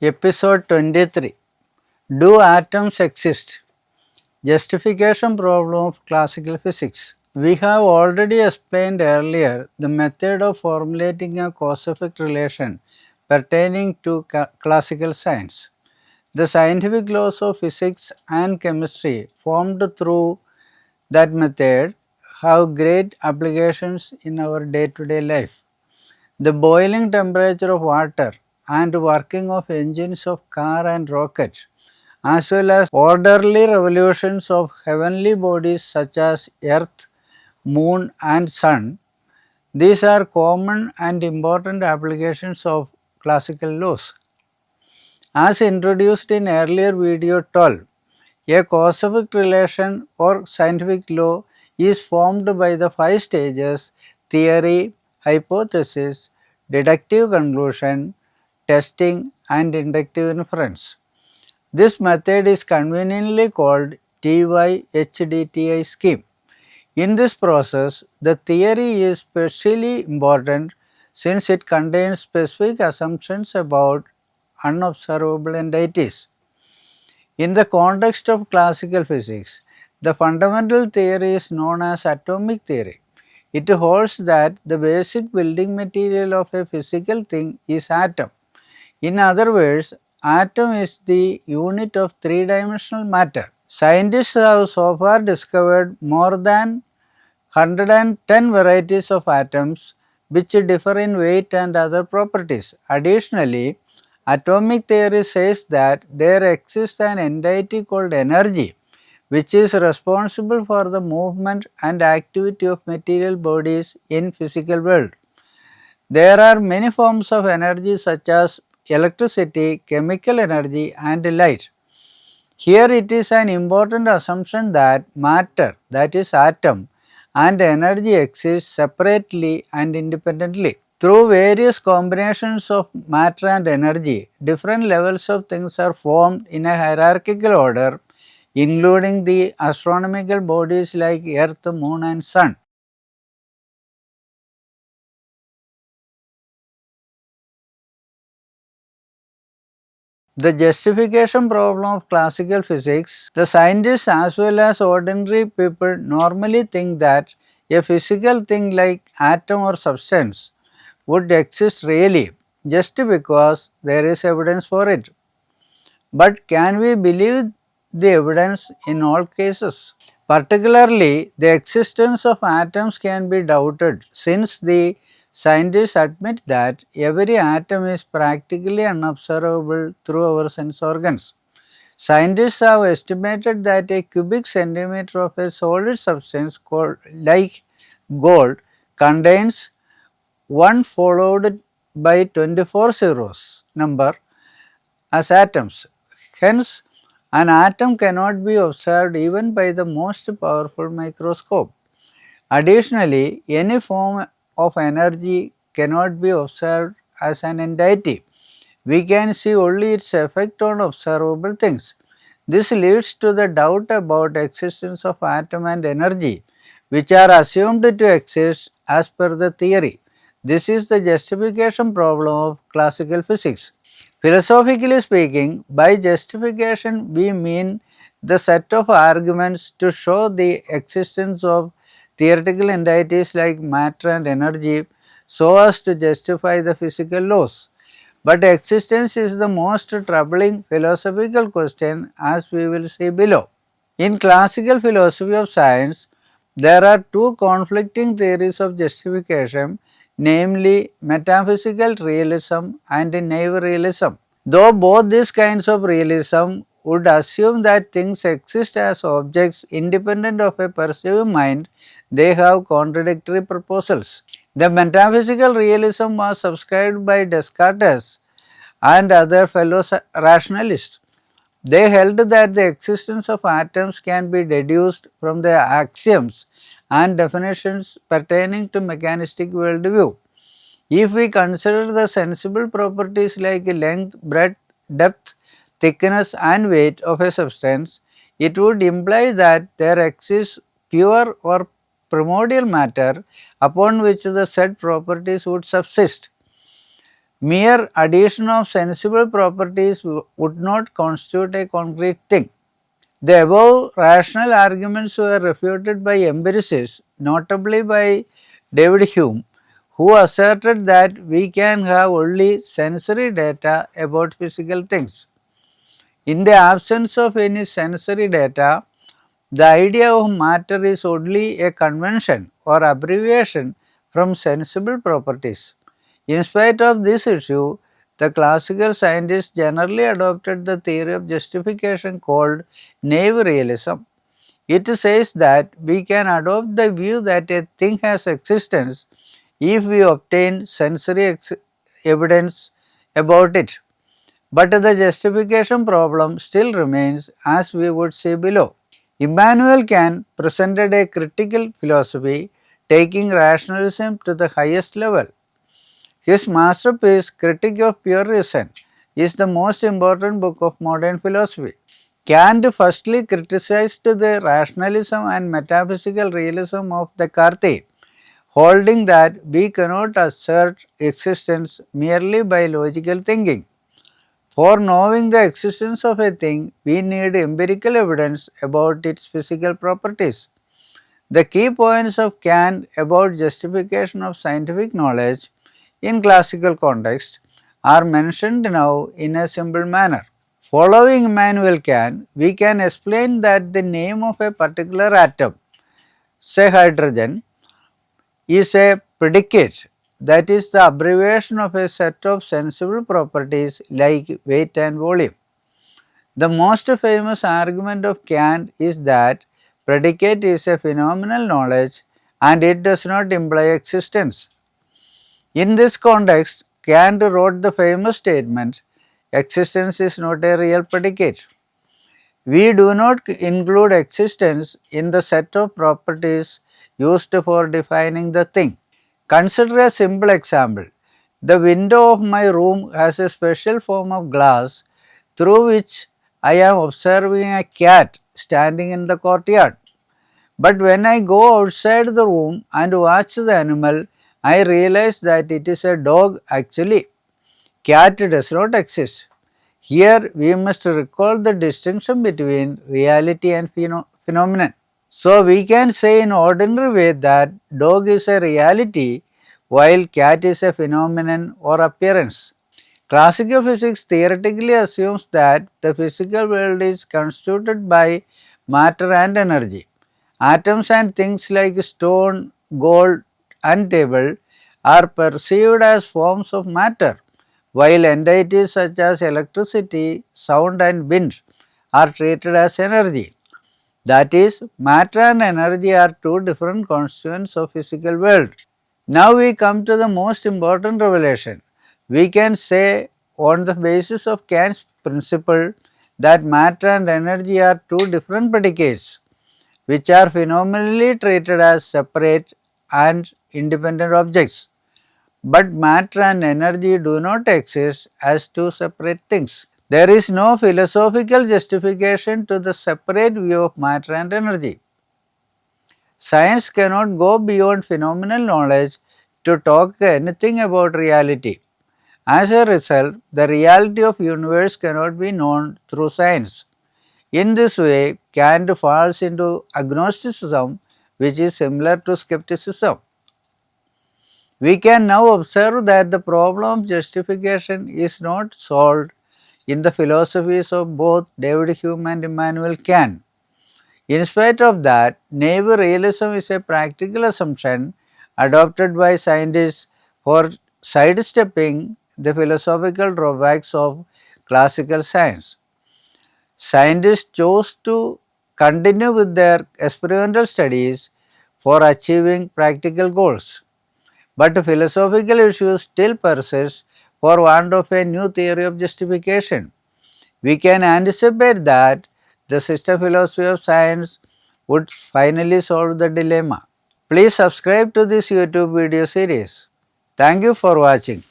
Episode 23. Do atoms exist? Justification problem of classical physics. We have already explained earlier the method of formulating a cause-effect relation pertaining to classical science. The scientific laws of physics and chemistry formed through that method have great applications in our day-to-day life. The boiling temperature of water and working of engines of car and rocket, as well as orderly revolutions of heavenly bodies such as earth, moon and sun, these are common and important applications of classical laws. As introduced in earlier video 12, a cause-effect relation or scientific law is formed by the 5 stages: theory, hypothesis, deductive conclusion, testing and inductive inference. This method is conveniently called TyHDTI scheme. In this process, the theory is especially important since it contains specific assumptions about unobservable entities. In the context of classical physics, the fundamental theory is known as atomic theory. It holds that the basic building material of a physical thing is atom. In other words, atom is the unit of three-dimensional matter. Scientists have so far discovered more than 110 varieties of atoms which differ in weight and other properties. Additionally, atomic theory says that there exists an entity called energy which is responsible for the movement and activity of material bodies in physical world. There are many forms of energy such as electricity, chemical energy and light. Here it is an important assumption that matter, that is atom, and energy exist separately and independently. Through various combinations of matter and energy, different levels of things are formed in a hierarchical order, including the astronomical bodies like Earth, Moon and Sun. The justification problem of classical physics, the scientists as well as ordinary people normally think that a physical thing like atom or substance would exist really just because there is evidence for it. But can we believe the evidence in all cases? Particularly, the existence of atoms can be doubted since the scientists admit that every atom is practically unobservable through our sense organs. Scientists have estimated that a cubic centimeter of a solid substance called like gold contains 1 followed by 24 zeros number as atoms. Hence, an atom cannot be observed even by the most powerful microscope. Additionally, any form of energy cannot be observed as an entity. We can see only its effect on observable things. This leads to the doubt about existence of atom and energy, which are assumed to exist as per the theory. This is the justification problem of classical physics. Philosophically speaking, by justification we mean the set of arguments to show the existence of theoretical entities like matter and energy so as to justify the physical laws. But existence is the most troubling philosophical question, as we will see below. In classical philosophy of science, there are two conflicting theories of justification, namely metaphysical realism and naive realism. Though both these kinds of realism would assume that things exist as objects independent of a perceiving mind, they have contradictory proposals. The metaphysical realism was subscribed by Descartes and other fellow rationalists. They held that the existence of atoms can be deduced from the axioms and definitions pertaining to mechanistic worldview. If we consider the sensible properties like length, breadth, depth, thickness and weight of a substance, it would imply that there exists pure or primordial matter upon which the said properties would subsist. Mere addition of sensible properties would not constitute a concrete thing. The above rational arguments were refuted by empiricists, notably by David Hume, who asserted that we can have only sensory data about physical things. In the absence of any sensory data, the idea of matter is only a convention or abbreviation from sensible properties. In spite of this issue, the classical scientists generally adopted the theory of justification called naive realism. It says that we can adopt the view that a thing has existence if we obtain sensory evidence about it. But the justification problem still remains, as we would see below. Immanuel Kant presented a critical philosophy taking rationalism to the highest level. His masterpiece, Critique of Pure Reason, is the most important book of modern philosophy. Kant firstly criticized the rationalism and metaphysical realism of Descartes, holding that we cannot assert existence merely by logical thinking. For knowing the existence of a thing, we need empirical evidence about its physical properties. The key points of Kant about justification of scientific knowledge in classical context are mentioned now in a simple manner. Following Immanuel Kant, we can explain that the name of a particular atom, say hydrogen, is a predicate, that is the abbreviation of a set of sensible properties like weight and volume. The most famous argument of Kant is that predicate is a phenomenal knowledge and it does not imply existence. In this context, Kant wrote the famous statement, existence is not a real predicate. We do not include existence in the set of properties used for defining the thing. Consider a simple example. The window of my room has a special form of glass through which I am observing a cat standing in the courtyard. But when I go outside the room and watch the animal, I realize that it is a dog actually. Cat does not exist. Here we must recall the distinction between reality and phenomenon. So we can say in ordinary way that dog is a reality while cat is a phenomenon or appearance. Classical physics theoretically assumes that the physical world is constituted by matter and energy. Atoms and things like stone, gold and table are perceived as forms of matter, while entities such as electricity, sound and wind are treated as energy. That is, matter and energy are two different constituents of physical world. Now we come to the most important revelation. We can say on the basis of Kant's principle that matter and energy are two different predicates which are phenomenally treated as separate and independent objects. But matter and energy do not exist as two separate things. There is no philosophical justification to the separate view of matter and energy. Science cannot go beyond phenomenal knowledge to talk anything about reality. As a result, the reality of universe cannot be known through science. In this way, Kant falls into agnosticism, which is similar to skepticism. We can now observe that the problem of justification is not solved in the philosophies of both David Hume and Immanuel Kant. In spite of that, naive realism is a practical assumption adopted by scientists for sidestepping the philosophical drawbacks of classical science. Scientists chose to continue with their experimental studies for achieving practical goals. But philosophical issues still persist for want of a new theory of justification. We can anticipate that the system philosophy of science would finally solve the dilemma. Please subscribe to this YouTube video series. Thank you for watching.